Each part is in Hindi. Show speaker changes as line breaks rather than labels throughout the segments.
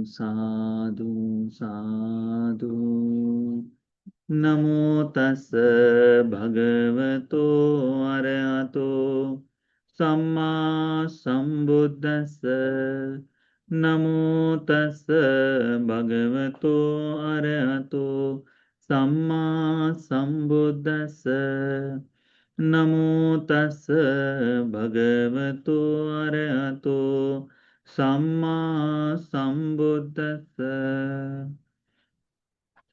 साधु साधु। नमो तस् भगवतो अरहतो सम्मा संबुद्दस्स। नमो तस् भगवतो अरहतो सम्मा संबुद्दस्स। नमो तस् भगवतो अरहतो सम्मा संबुद्दस्स।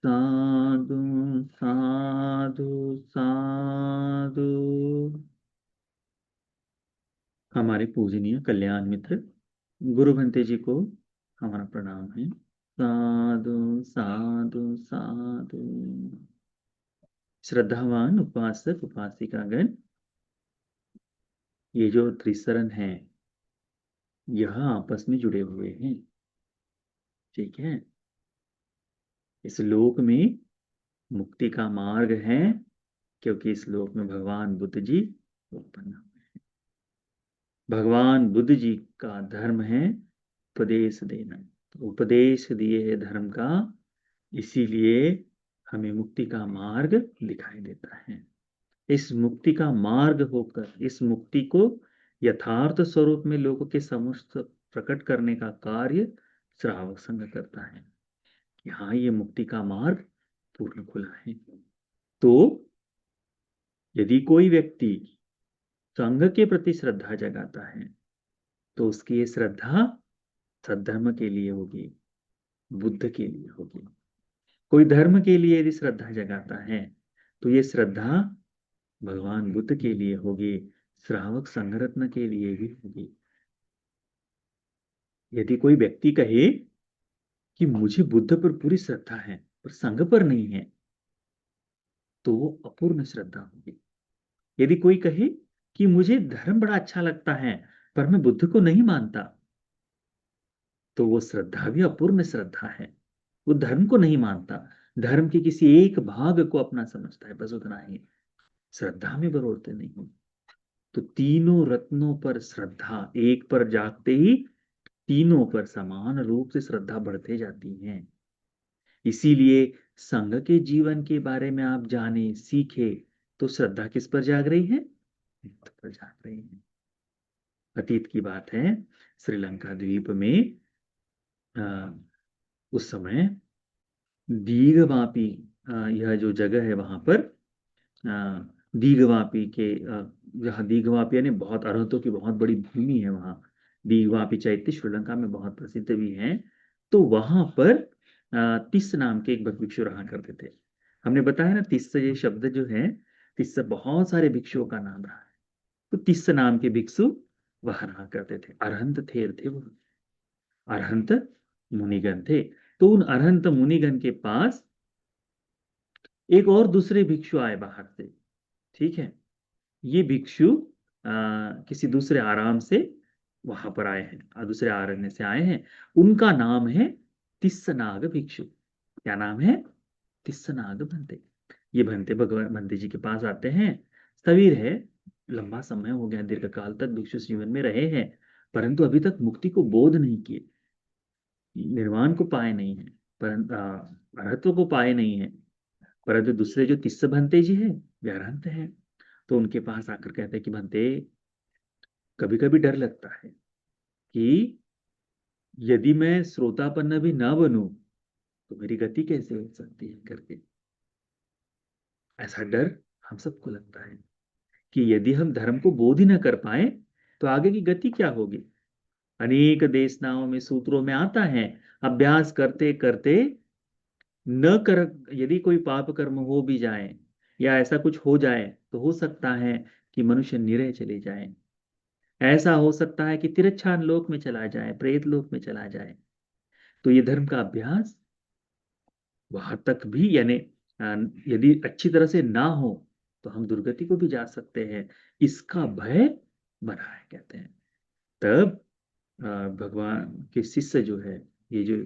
साधु साधु साधु। हमारे पूजनीय कल्याण मित्र गुरु भंते जी को हमारा प्रणाम है। साधु साधु साधु। श्रद्धावान उपासक उपासिकागण, ये जो त्रिसरण है यह आपस में जुड़े हुए हैं। ठीक है, इस लोक में मुक्ति का मार्ग है, क्योंकि इस लोक में भगवान बुद्ध जी उत्पन्न हुए हैं। भगवान बुद्ध जी का धर्म है उपदेश देना। तो उपदेश दिए धर्म का, इसीलिए हमें मुक्ति का मार्ग दिखाई देता है। इस मुक्ति का मार्ग होकर इस मुक्ति को यथार्थ स्वरूप में लोगों के समस्त प्रकट करने का कार्य श्रावक संघ करता है। यहाँ ये मुक्ति का मार्ग पूर्ण खुला है। तो यदि कोई व्यक्ति संघ के प्रति श्रद्धा जगाता है तो उसकी ये श्रद्धा सद्धर्म के लिए होगी, बुद्ध के लिए होगी। कोई धर्म के लिए यदि श्रद्धा जगाता है तो ये श्रद्धा भगवान बुद्ध के लिए होगी, श्रावक संघरत्न के लिए भी होगी। यदि कोई व्यक्ति कहे कि मुझे बुद्ध पर पूरी श्रद्धा है पर संघ पर नहीं है, तो वो अपूर्ण श्रद्धा होगी। यदि कोई कहे कि मुझे धर्म बड़ा अच्छा लगता है पर मैं बुद्ध को नहीं मानता, तो वो श्रद्धा भी अपूर्ण श्रद्धा है। वो धर्म को नहीं मानता, धर्म के किसी एक भाग को अपना समझता है, बस उतना ही। श्रद्धा में बरोड़ते नहीं। तो तीनों रत्नों पर श्रद्धा, एक पर जागते ही तीनों पर समान रूप से श्रद्धा बढ़ते जाती है। इसीलिए संघ के जीवन के बारे में आप जाने सीखे तो श्रद्धा किस पर जाग रही है? बुद्ध पर जाग रही है। अतीत की बात है, श्रीलंका द्वीप में उस समय दीघवापी, यह जो जगह है वहां पर दीघवापी के, जहाँ दीघवापी यानी बहुत अरहतों की बहुत बड़ी भूमि है, वहां दीघवापी चैत्य श्रीलंका में बहुत प्रसिद्ध भी है। तो वहां पर तिस्स नाम के एक भिक्षु रहा करते थे। हमने बताया ना, तिस्स ये शब्द जो है, तिस्स बहुत सारे भिक्षुओं का नाम रहा है। तो तिस्स नाम के भिक्षु वहां रहा करते थे। अरहंत थे वो, अरहंत मुनिगण थे। तो उन अरहंत मुनिगण के पास एक और दूसरे भिक्षु आए बाहर से। ठीक है, ये भिक्षु किसी दूसरे आराम से वहां पर आए हैं, दूसरे आरण्य से आए हैं। उनका नाम है तिस्सनाग भिक्षु। क्या नाम है? तिस्सनाग भंते। ये भंते भगवान भंते जी के पास आते हैं। स्थविर है, लंबा समय हो गया, दीर्घ काल तक भिक्षु जीवन में रहे हैं, परंतु अभी तक मुक्ति को बोध नहीं किए, निर्वाण को पाए नहीं है, परंतु अरहत्व को पाए नहीं है। परंतु दूसरे जो तिस्स भंते जी है वे अरहंत हैं। तो उनके पास आकर कहते हैं कि भंते, कभी कभी डर लगता है कि यदि मैं श्रोतापन्न भी ना बनूं तो मेरी गति कैसे हो सकती है करके। ऐसा डर हम सबको लगता है कि यदि हम धर्म को बोध ही ना कर पाए तो आगे की गति क्या होगी। अनेक देशनाओं में सूत्रों में आता है, अभ्यास करते करते न कर, यदि कोई पाप कर्म हो भी जाए या ऐसा कुछ हो जाए तो हो सकता है कि मनुष्य निरय चले जाए। ऐसा हो सकता है कि तिरच्छान लोक में चला जाए, प्रेत लोक में चला जाए। तो ये धर्म का अभ्यास वहां तक भी, यानी यदि अच्छी तरह से ना हो तो हम दुर्गति को भी जा सकते हैं, इसका भय बना है कहते हैं। तब भगवान के शिष्य जो है, ये जो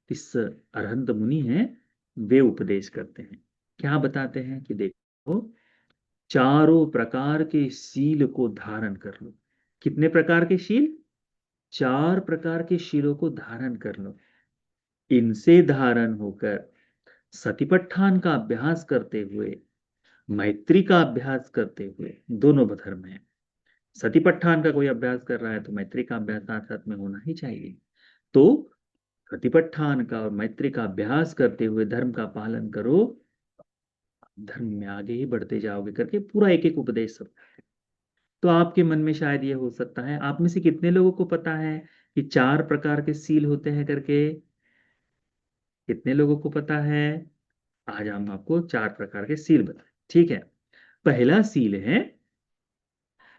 शिष्य अरहंत मुनि हैं, वे उपदेश करते हैं। क्या बताते हैं कि देखो, चारों प्रकार के शील को धारण कर लो। कितने प्रकार के शील? 4 प्रकार के शीलों को धारण कर लो। इनसे धारण होकर सतिपट्ठान का अभ्यास करते हुए, मैत्री का अभ्यास करते हुए, दोनों धर्म है। सतिपट्ठान का कोई अभ्यास कर रहा है तो मैत्री का अभ्यास साथ साथ में होना ही चाहिए। तो सतिपट्ठान का और मैत्री का अभ्यास करते हुए धर्म का पालन करो, धर्म में आगे ही बढ़ते जाओगे करके पूरा एक एक उपदेश सब। तो आपके मन में शायद ये हो सकता है, आप में से कितने लोगों को पता है कि 4 प्रकार के सील होते हैं करके? कितने लोगों को पता है? आज हम आपको 4 प्रकार के सील बताएं, ठीक है। पहला सील है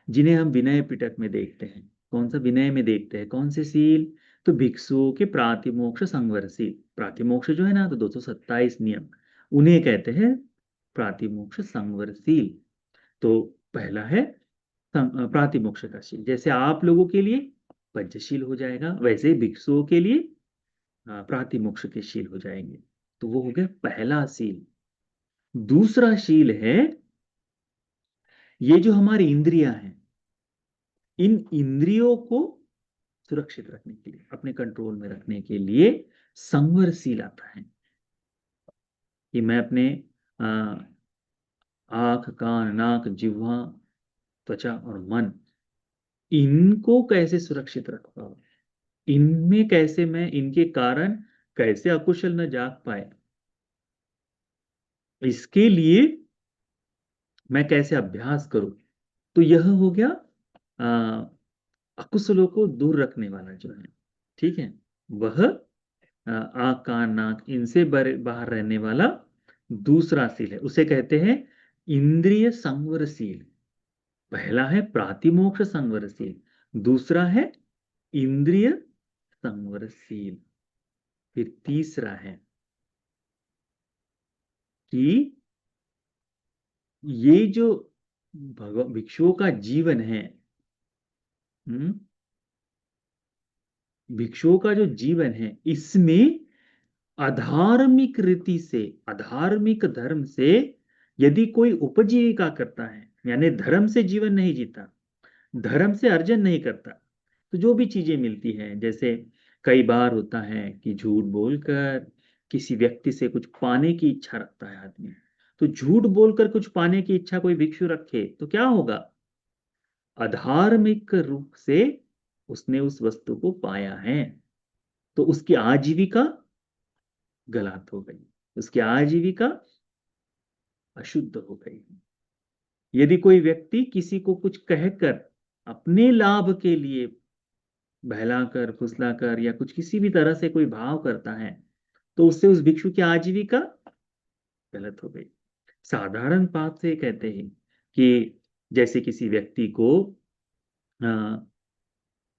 जिन्हें हम विनय पिटक में देखते हैं। कौन सा विनय में देखते हैं? कौन से सील? तो भिक्षुओं के प्रातिमोक्ष संवर सील। प्रातिमोक्ष जो है ना, तो 227 नियम, उन्हें कहते हैं प्रातिमोक्ष संवर सील। तो पहला है प्रातिमोक्ष का शील। जैसे आप लोगों के लिए पंचशील हो जाएगा, वैसे ही भिक्षुओं के लिए प्रातिमोक्ष के शील हो जाएंगे। तो वो हो गया पहला शील। दूसरा शील है, ये जो हमारी इंद्रियां हैं, इन इंद्रियों को सुरक्षित रखने के लिए, अपने कंट्रोल में रखने के लिए संवरशील आता है कि मैं अपने आंख, कान, नाक, जिह्वा, त्वचा और मन, इनको कैसे सुरक्षित रख पाऊं, इनमें कैसे मैं, इनके कारण कैसे अकुशल न जाग पाए, इसके लिए मैं कैसे अभ्यास करूं। तो यह हो गया अकुशलों को दूर रखने वाला जो है, ठीक है, वह आंख, कान, नाक, इनसे बाहर रहने वाला दूसरा सील है, उसे कहते हैं इंद्रिय संवरशील। पहला है प्रातिमोक्ष संवरशील, दूसरा है इंद्रिय संवरशील। फिर तीसरा है कि ये जो भिक्षुओं का जीवन है, हम्म, भिक्षुओं का जो जीवन है, इसमें अधार्मिक रीति से, अधार्मिक धर्म से यदि कोई उपजीविका करता है, यानी धर्म से जीवन नहीं जीता, धर्म से अर्जन नहीं करता, तो जो भी चीजें मिलती हैं, जैसे कई बार होता है कि झूठ बोलकर किसी व्यक्ति से कुछ पाने की इच्छा रखता है आदमी, तो झूठ बोलकर कुछ पाने की इच्छा कोई भिक्षु रखे तो क्या होगा? अधार्मिक रूप से उसने उस वस्तु को पाया है, तो उसकी आजीविका गलत हो गई, उसकी आजीविका अशुद्ध हो गई। यदि कोई व्यक्ति किसी को कुछ कहकर अपने लाभ के लिए बहलाकर, फुसलाकर या कुछ किसी भी तरह से कोई भाव करता है, तो उससे उस भिक्षु की आजीविका गलत हो गई। साधारण बात से कहते हैं कि जैसे किसी व्यक्ति को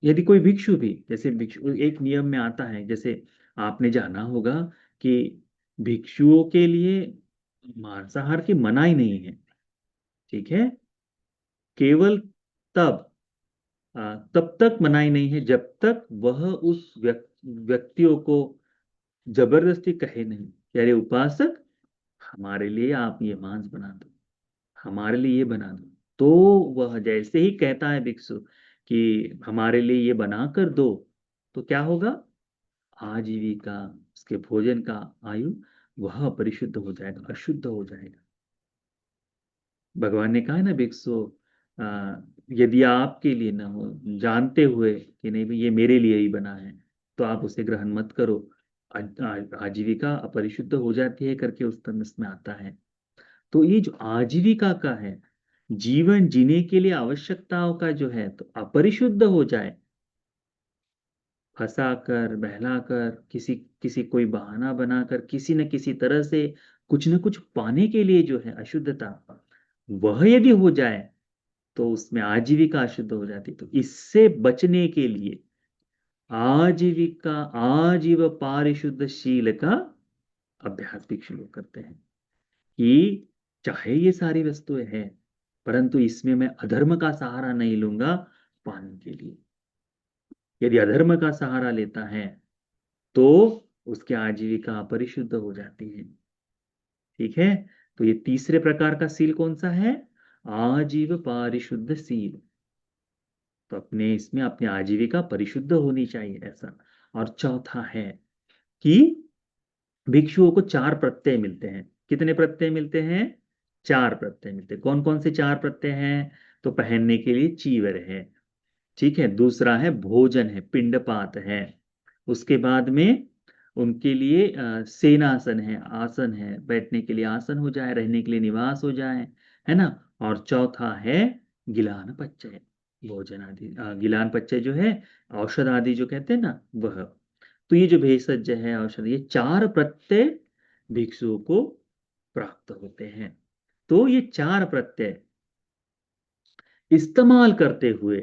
यदि कोई भिक्षु भी, जैसे भिक्षु एक नियम में आता है, जैसे आपने जाना होगा कि भिक्षुओं के लिए मांसाहार की मनाही नहीं है, ठीक है, केवल तब तब तक मनाही नहीं है जब तक वह उस व्यक्तियों को जबरदस्ती कहे नहीं कि अरे उपासक, हमारे लिए आप ये मांस बना दो, हमारे लिए ये बना दो। तो वह जैसे ही कहता है भिक्षु कि हमारे लिए ये बना कर दो, तो क्या होगा? आजीविका, उसके भोजन का आयु, वह परिशुद्ध हो जाएगा, अशुद्ध हो जाएगा। भगवान ने कहा है ना भिक्षु, यदि आपके लिए ना हो, जानते हुए कि नहीं भाई ये मेरे लिए ही बना है, तो आप उसे ग्रहण मत करो, आजीविका अपरिशुद्ध हो जाती है करके उस तरह में आता है। तो ये जो आजीविका का है, जीवन जीने के लिए आवश्यकताओं का जो है, तो अपरिशुद्ध हो जाए, फंसा कर, बहला कर, किसी किसी कोई बहाना बनाकर, किसी न किसी तरह से कुछ न कुछ पाने के लिए जो है अशुद्धता, वह यदि हो जाए, तो उसमें आजीविका अशुद्ध हो जाती। तो इससे बचने के लिए आजीविका, आजीव पारिशुद्ध शील का अभ्यास भिक्षु लोग करते हैं कि चाहे ये सारी वस्तुएं हैं, परंतु इसमें मैं अधर्म का सहारा नहीं लूंगा पाने के लिए। यदि अधर्म का सहारा लेता है तो उसकी आजीविका अपरिशुद्ध हो जाती है, ठीक है। तो ये तीसरे प्रकार का सील कौन सा है? आजीव पारिशुद्ध सील। तो अपने इसमें अपनी आजीविका परिशुद्ध होनी चाहिए ऐसा। और चौथा है कि भिक्षुओं को 4 प्रत्यय मिलते हैं। कितने प्रत्यय मिलते हैं? 4 प्रत्यय मिलते हैं। कौन कौन से 4 प्रत्यय हैं? तो पहनने के लिए चीवर है, ठीक है, दूसरा है भोजन है, पिंडपात है, उसके बाद में उनके लिए सेनासन है, आसन है, बैठने के लिए आसन हो जाए, रहने के लिए निवास हो जाए, है ना। और चौथा है गिलान पच्चय, भोजन आदि, गिलान पच्चय जो है औषध आदि जो कहते हैं ना वह। तो ये जो भेषज है, औषध, ये 4 प्रत्यय भिक्षुओं को प्राप्त होते हैं। तो ये 4 प्रत्यय इस्तेमाल करते हुए,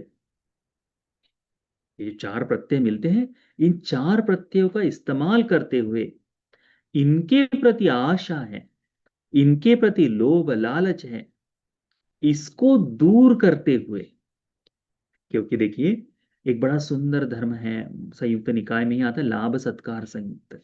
ये 4 प्रत्यय मिलते हैं, इन 4 प्रत्ययों का इस्तेमाल करते हुए इनके प्रति आशा है, इनके प्रति लोभ लालच है, इसको दूर करते हुए, क्योंकि देखिए एक बड़ा सुंदर धर्म है, संयुक्त निकाय में ही आता है, लाभ सत्कार संयुक्त।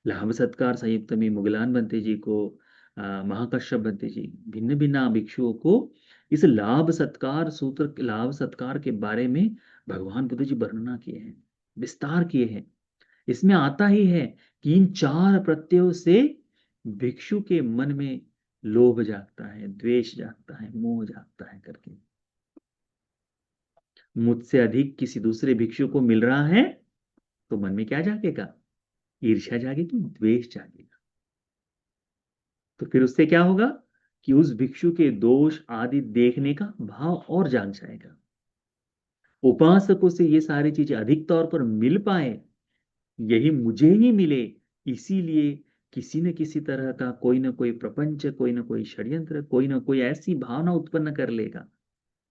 लाभ सत्कार संयुक्त में मुगलान बनते जी को, महाकश्यप बनते जी, भिन्न भिन्न भिक्षुओं को इस लाभ सत्कार सूत्र, लाभ सत्कार के बारे में भगवान बुद्ध जी वर्णना किए हैं, विस्तार किए हैं। इसमें आता ही है कि इन 4 प्रत्ययों से भिक्षु के मन में लोभ जागता है, द्वेष जागता है, मोह जागता है करके। मुझसे अधिक किसी दूसरे भिक्षु को मिल रहा है तो मन में क्या जागेगा? ईर्ष्या जागेगी, द्वेष जागेगा। तो फिर उससे क्या होगा कि उस भिक्षु के दोष आदि देखने का भाव और जाग जाएगा। उपासकों से ये सारी चीजें अधिक तौर पर मिल पाए, यही मुझे ही मिले, इसीलिए किसी न किसी तरह का कोई ना कोई प्रपंच, कोई ना कोई षड्यंत्र, कोई ना कोई ऐसी भावना उत्पन्न कर लेगा।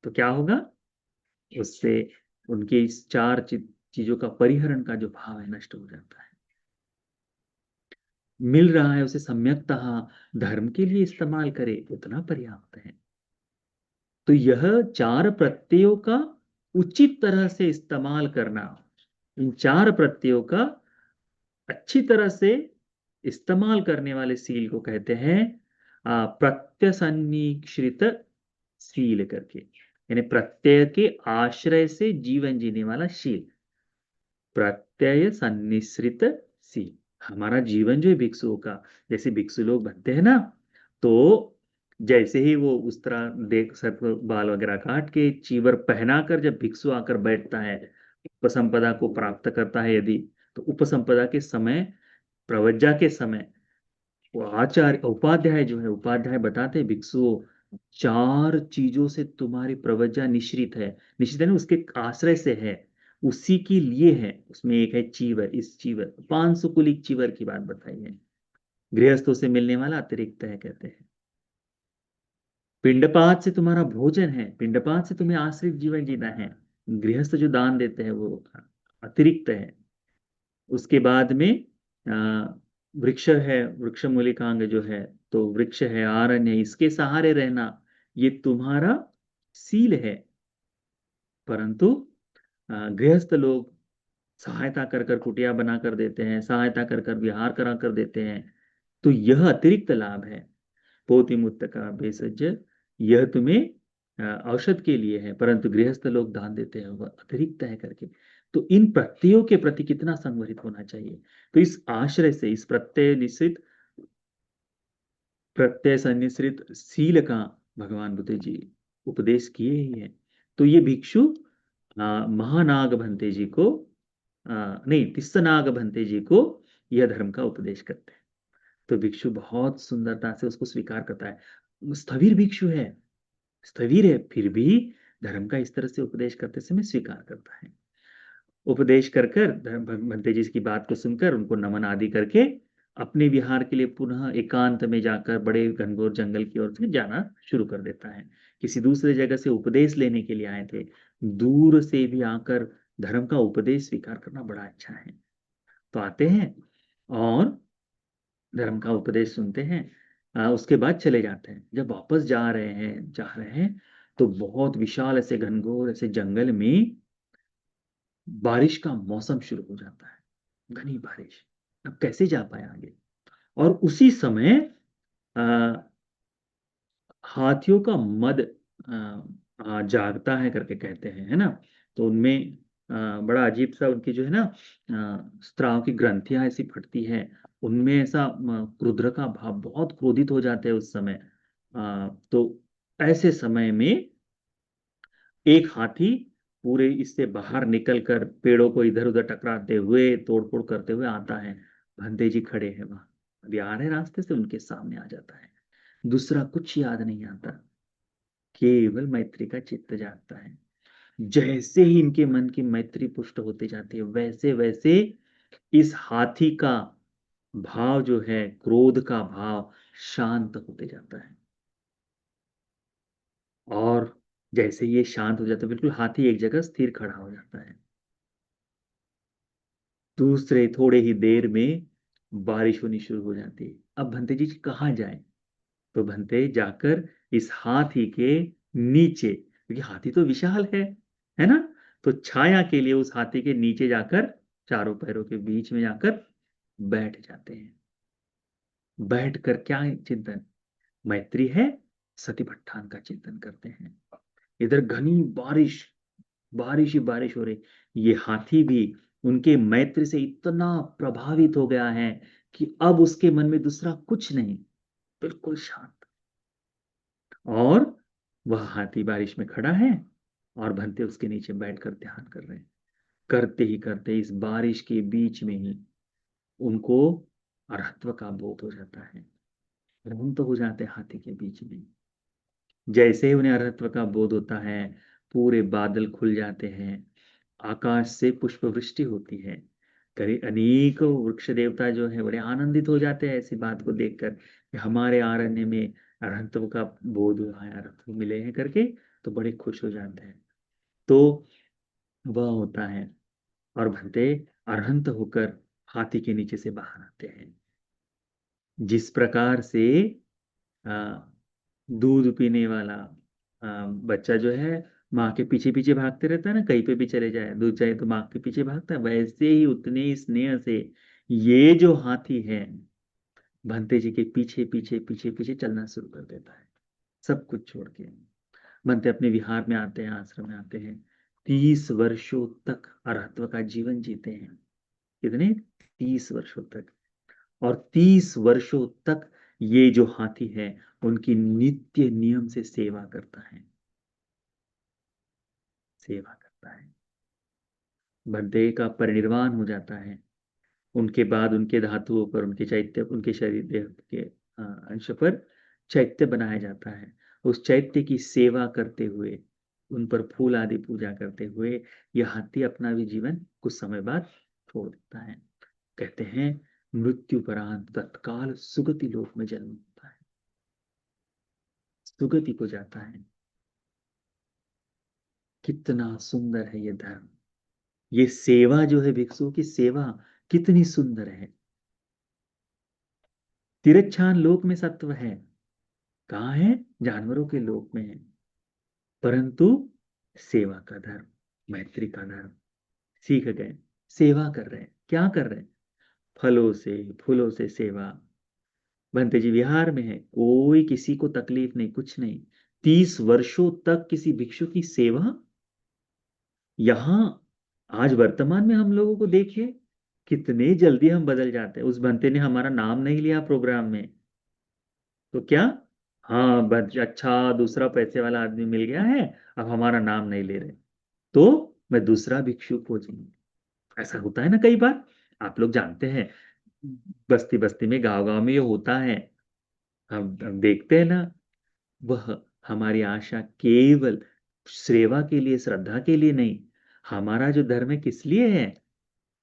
तो क्या होगा? उससे उनके इस 4 चीजों का परिहरण का जो भाव है नष्ट हो जाता है। मिल रहा है उसे सम्यकतः धर्म के लिए इस्तेमाल करे, उतना पर्याप्त है। तो यह 4 प्रत्ययों का उचित तरह से इस्तेमाल करना, इन 4 प्रत्ययों का अच्छी तरह से इस्तेमाल करने वाले सील को कहते हैं प्रत्यसन्निश्रित सील करके, यानी प्रत्यय के आश्रय से जीवन जीने वाला शील, प्रत्यय सन्निश्रित सील। हमारा जीवन जो है भिक्षुओं का, जैसे भिक्षु लोग बनते हैं ना, तो जैसे ही वो उस तरह देख सर बाल वगैरह काट के चीवर पहनाकर जब भिक्षु आकर बैठता है, उपसंपदा को प्राप्त करता है यदि, तो उपसंपदा के समय, प्रवज्जा के समय, वो आचार्य उपाध्याय जो है, उपाध्याय बताते हैं भिक्षुओं, 4 चीजों से तुम्हारी प्रवज्जा निश्रित है, निश्चित है ना, उसके आश्रय से है, उसी के लिए है। उसमें एक है चीवर, इस चीवर 500 कुलिक चीवर की बात बताई है, गृहस्थों से मिलने वाला अतिरिक्त है कहते हैं। पिंडपात से तुम्हारा भोजन है, पिंडपात से तुम्हें आश्रित जीवन जीना है, गृहस्थ जो दान देते हैं वो अतिरिक्त है। उसके बाद में वृक्ष है, वृक्ष मूलिकांग जो है, तो वृक्ष है, आरण्य, इसके सहारे रहना, ये तुम्हारा सील है। परंतु गृहस्थ लोग सहायता कर कर कुटिया बना कर देते हैं, सहायता कर कर विहार करा कर देते हैं, तो यह अतिरिक्त लाभ है। पोतिमुत्त का भेषज, यह तुम्हें औषध के लिए है, परंतु गृहस्थ लोग दान देते हैं वह अतिरिक्त है करके। तो इन प्रत्ययों के प्रति कितना संवरित होना चाहिए। तो इस आश्रय से, इस प्रत्यय निश्रित, प्रत्यय सन्निश्रित सील का भगवान बुद्ध जी उपदेश किए ही है। तो ये भिक्षु महानाग भंते जी को, नहीं, तिस्सनाग भंते जी को यह धर्म का उपदेश करते हैं। तो भिक्षु बहुत सुंदरता से उसको स्वीकार करता है। स्थविर भिक्षु है, स्थविर है, फिर भी धर्म का इस तरह से उपदेश करते समय स्वीकार करता है। उपदेश कर कर भंते जी की बात को सुनकर उनको नमन आदि करके अपने विहार के लिए पुनः एकांत में जाकर बड़े घनघोर जंगल की ओर से जाना शुरू कर देता है। किसी दूसरे जगह से उपदेश लेने के लिए आए थे, दूर से भी आकर धर्म का उपदेश स्वीकार करना बड़ा अच्छा है। तो आते हैं और धर्म का उपदेश सुनते हैं, उसके बाद चले जाते हैं। जब वापस जा रहे हैं तो बहुत विशाल ऐसे घनघोर ऐसे जंगल में बारिश का मौसम शुरू हो जाता है, घनी बारिश। अब कैसे जा पाए आगे? और उसी समय आ, हाथियों का मद जागता है करके कहते हैं, है ना। तो उनमें बड़ा अजीब सा उनकी जो है ना स्त्राव की ग्रंथियां ऐसी फटती है, उनमें ऐसा क्रुद्र का भाव, बहुत क्रोधित हो जाते हैं उस समय। तो ऐसे समय में एक हाथी पूरे इससे बाहर निकलकर पेड़ों को इधर उधर टकराते हुए, तोड़फोड़ करते हुए आता है। भंते जी खड़े हैं वहां, अभी आ रहे रास्ते से, उनके सामने आ जाता है। दूसरा कुछ याद नहीं आता, केवल मैत्री का चित्त जागता है। जैसे ही इनके मन की मैत्री पुष्ट होती जाती है, वैसे वैसे इस हाथी का भाव जो है, क्रोध का भाव, शांत होते जाता है। और जैसे ये शांत हो जाता है, बिल्कुल हाथी एक जगह स्थिर खड़ा हो जाता है। दूसरे थोड़े ही देर में बारिश होनी शुरू हो जाती है। अब भंते जी कहाँ जाए? तो भंते जाकर इस हाथी के नीचे, क्योंकि हाथी तो विशाल है ना? तो छाया के लिए उस हाथी के नीचे जाकर, चारों पैरों के बीच में जाकर बैठ जाते हैं। बैठकर क्या चिंतन? मैत्री है, सतीपट्ठान का चिंतन करते हैं। इधर घनी बारिश, बारिश ही बारिश हो रही। ये हाथी भी उनके मैत्री से इतना प्रभावित हो गया है कि अब उसके मन में दूसरा कुछ नहीं, बिल्कुल शांत। और वह हाथी बारिश में खड़ा है, और भंते उसके नीचे बैठकर ध्यान कर रहे हैं। करते ही करते इस बारिश के बीच में ही उनको अरहत्व का बोध हो जाता है। रम तो हो जाते हैं हाथी के बीच में। जैसे ही उन्हें अरहत्व का बोध होता है, पूरे बादल खुल जाते हैं, आकाश से पुष्प वृष्टि होती है। करीब अनेक वृक्ष देवता जो है बड़े आनंदित हो जाते हैं ऐसी बात को देखकर कि हमारे आरण्य में अरहत्व का बोध हुआ है, अरहत्व मिले हैं करके, तो बड़े खुश हो जाते हैं। तो वह होता है, और भंते अरहंत होकर हाथी के नीचे से बाहर आते हैं। जिस प्रकार से आ, दूध पीने वाला बच्चा जो है माँ के पीछे पीछे भागते रहता है ना, कहीं पे भी चले जाए, दूध चाहिए तो माँ के पीछे भागता है, वैसे ही उतने ही स्नेह से ये जो हाथी है भंते जी के पीछे पीछे पीछे पीछे चलना शुरू कर देता है, सब कुछ छोड़ के। भंते अपने विहार में आते हैं, आश्रम में आते हैं, 30 वर्षों तक अरहत्व का जीवन जीते हैं। कितने? 30 वर्षों तक। और 30 वर्षों तक ये जो हाथी है उनकी नित्य नियम से सेवा करता है, सेवा करता है। भद्दे का परिनिर्वाण हो जाता है। उनके बाद उनके धातुओं पर, उनके चैत्य, उनके शरीर देह के अंश पर चैत्य बनाया जाता है। उस चैत्य की सेवा करते हुए, उन पर फूल आदि पूजा करते हुए यह हाथी अपना भी जीवन कुछ समय बाद छोड़ देता है। कहते हैं मृत्यु परांत तत्काल सुगति लोक में जन्म होता है, सुगति को जाता है। कितना सुंदर है ये धर्म, ये सेवा जो है, भिक्षुओं की सेवा कितनी सुंदर है। तिरच्छान लोक में सत्व है, कहाँ है? जानवरों के लोक में है। परंतु सेवा का धर्म, मैत्री का धर्म सीख गए, सेवा कर रहे हैं। क्या कर रहे हैं? फलों से फूलों से सेवा। भंते जी विहार में है, कोई किसी को तकलीफ नहीं, कुछ नहीं। 30 वर्षों तक किसी भिक्षु की सेवा। यहां आज वर्तमान में हम लोगों को देखिए, कितने जल्दी हम बदल जाते हैं। उस बंते ने हमारा नाम नहीं लिया प्रोग्राम में, तो क्या? हाँ बस, अच्छा दूसरा पैसे वाला आदमी मिल गया है, अब हमारा नाम नहीं ले रहे, तो मैं दूसरा भिक्षु खोजूंगा। ऐसा होता है ना कई बार, आप लोग जानते हैं, बस्ती बस्ती में, गांव गांव में ये होता है। हम देखते हैं ना। वह हमारी आशा केवल सेवा के लिए, श्रद्धा के लिए नहीं। हमारा जो धर्म है किस लिए है?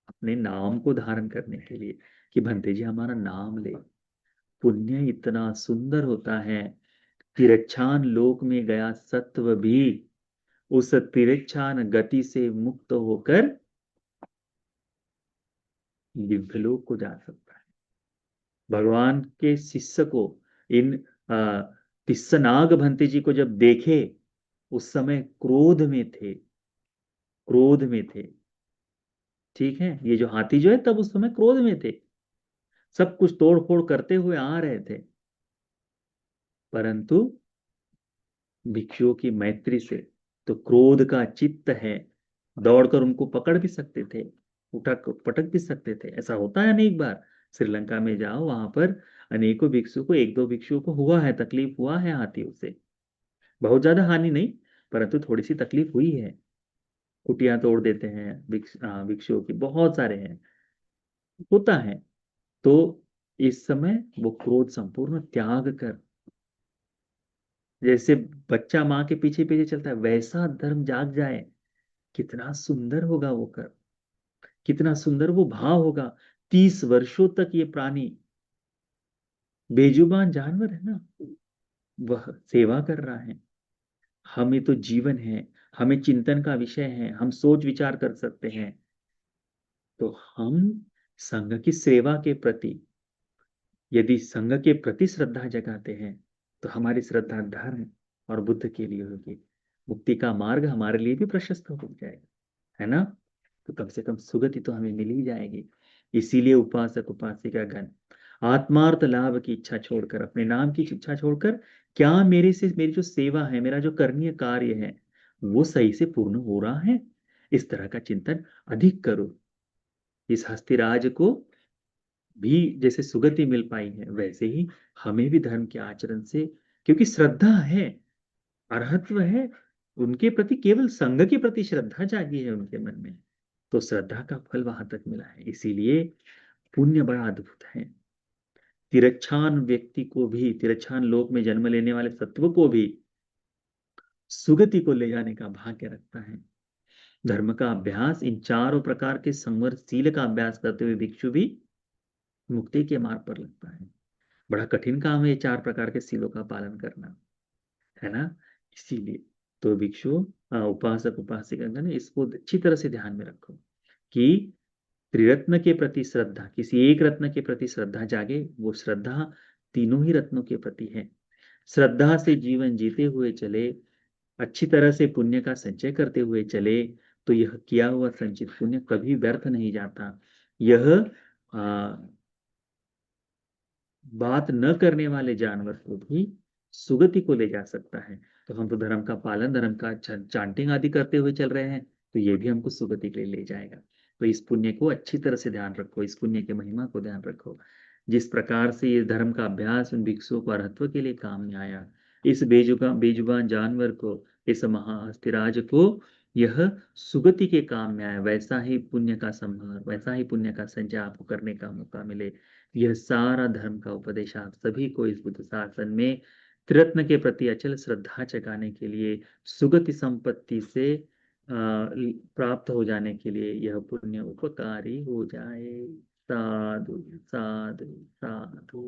अपने नाम को धारण करने के लिए, कि भंते जी हमारा नाम ले। पुण्य इतना सुंदर होता है। तिरच्छान लोक में गया सत्व भी उस तिरच्छान गति से मुक्त होकर दिव्यलोक को जा सकता है। भगवान के शिष्य को, इन तिस्सनाग भंते जी को जब देखे, उस समय क्रोध में थे, क्रोध में थे। ठीक है, ये जो हाथी जो है तब उस समय क्रोध में थे, सब कुछ तोड़ फोड़ करते हुए आ रहे थे। परंतु भिक्षुओं की मैत्री से तो क्रोध का चित्त है, दौड़कर उनको पकड़ भी सकते थे, उठा पटक भी सकते थे। ऐसा होता है अनेक बार। श्रीलंका में जाओ, वहां पर अनेकों भिक्षु को, एक दो भिक्षुओं को हुआ है, तकलीफ हुआ है हाथियों से। बहुत ज्यादा हानि नहीं, परंतु थोड़ी सी तकलीफ हुई है। कुटिया तोड़ देते हैं भिक्षुओं की, बहुत सारे हैं, होता है। तो इस समय वो क्रोध संपूर्ण त्याग कर, जैसे बच्चा माँ के पीछे पीछे चलता है, वैसा धर्म जाग जाए, कितना सुंदर होगा वो कर, कितना सुंदर वो भाव होगा। 30 वर्षों तक ये प्राणी, बेजुबान जानवर है ना, वह सेवा कर रहा है। हमें तो जीवन है, हमें चिंतन का विषय है, हम सोच विचार कर सकते हैं। तो हम संघ की सेवा के प्रति, यदि संघ के प्रति श्रद्धा जगाते हैं, तो हमारी श्रद्धा धर्म और बुद्ध के लिए होगी। मुक्ति का मार्ग हमारे लिए भी प्रशस्त हो जाएगा, है ना। तो कम से कम सुगति तो हमें मिल ही जाएगी। इसीलिए उपासक उपासिका गण आत्मार्थ लाभ की इच्छा छोड़कर, अपने नाम की इच्छा छोड़कर, क्या मेरे से मेरी जो सेवा है, मेरा जो करणीय कार्य है, वो सही से पूर्ण हो रहा है, इस तरह का चिंतन अधिक करो। इस हस्तिराज को भी जैसे सुगति मिल पाई है, वैसे ही हमें भी धर्म के आचरण से, क्योंकि श्रद्धा है, अरहत्व है, उनके प्रति केवल संघ के प्रति श्रद्धा जागी है उनके मन में, तो श्रद्धा का फल वहां तक मिला है। इसीलिए पुण्य बड़ा अद्भुत है। तिरच्छान व्यक्ति को भी, तिरच्छान लोक में जन्म लेने वाले सत्व को भी सुगति को ले जाने का भाग्य रखता है। धर्म का अभ्यास, इन चारों प्रकार के संवरशील का अभ्यास करते हुए भिक्षु भी मुक्ति के मार्ग पर लगता है। बड़ा कठिन काम है ये 4 प्रकार के सीलों का पालन करना, है ना। इसीलिए तो भिक्षु, उपासक उपासिका, इसको अच्छी तरह से ध्यान में रखो कि त्रिरत्न के प्रति श्रद्धा, किसी एक रत्न के प्रति श्रद्धा जागे, वो श्रद्धा तीनों ही रत्नों के प्रति है। श्रद्धा से जीवन जीते हुए चले, अच्छी तरह से पुण्य का संचय करते हुए चले, तो यह किया हुआ संचित पुण्य कभी व्यर्थ नहीं जाता। यह बात न करने वाले जानवर को भी सुगति को ले जा सकता है। तो हम तो धर्म का पालन, धर्म का चांटिंग आदि करते हुए चल रहे हैं, तो ये भी हमको सुगति के लिए ले जाएगा। तो इस पुण्य को अच्छी तरह से ध्यान रखो, इस पुण्य के महिमा को ध्यान रखो। जिस प्रकार से ये धर्म का अभ्यास उन भिक्षुओं को अरहत्व के लिए काम में आया, इस बेजुबान जानवर को, इस महाहस्तिराज को यह सुगति के काम में आया, वैसा ही पुण्य का संभार, वैसा ही पुण्य का संचय आपको करने का मौका मिले। यह सारा धर्म का उपदेश आप सभी को इस बुद्ध शासन में त्रिरत्न के प्रति अचल श्रद्धा जगाने के लिए, सुगति संपत्ति से प्राप्त हो जाने के लिए यह पुण्य उपकारी हो जाए। साधु साधु साधु।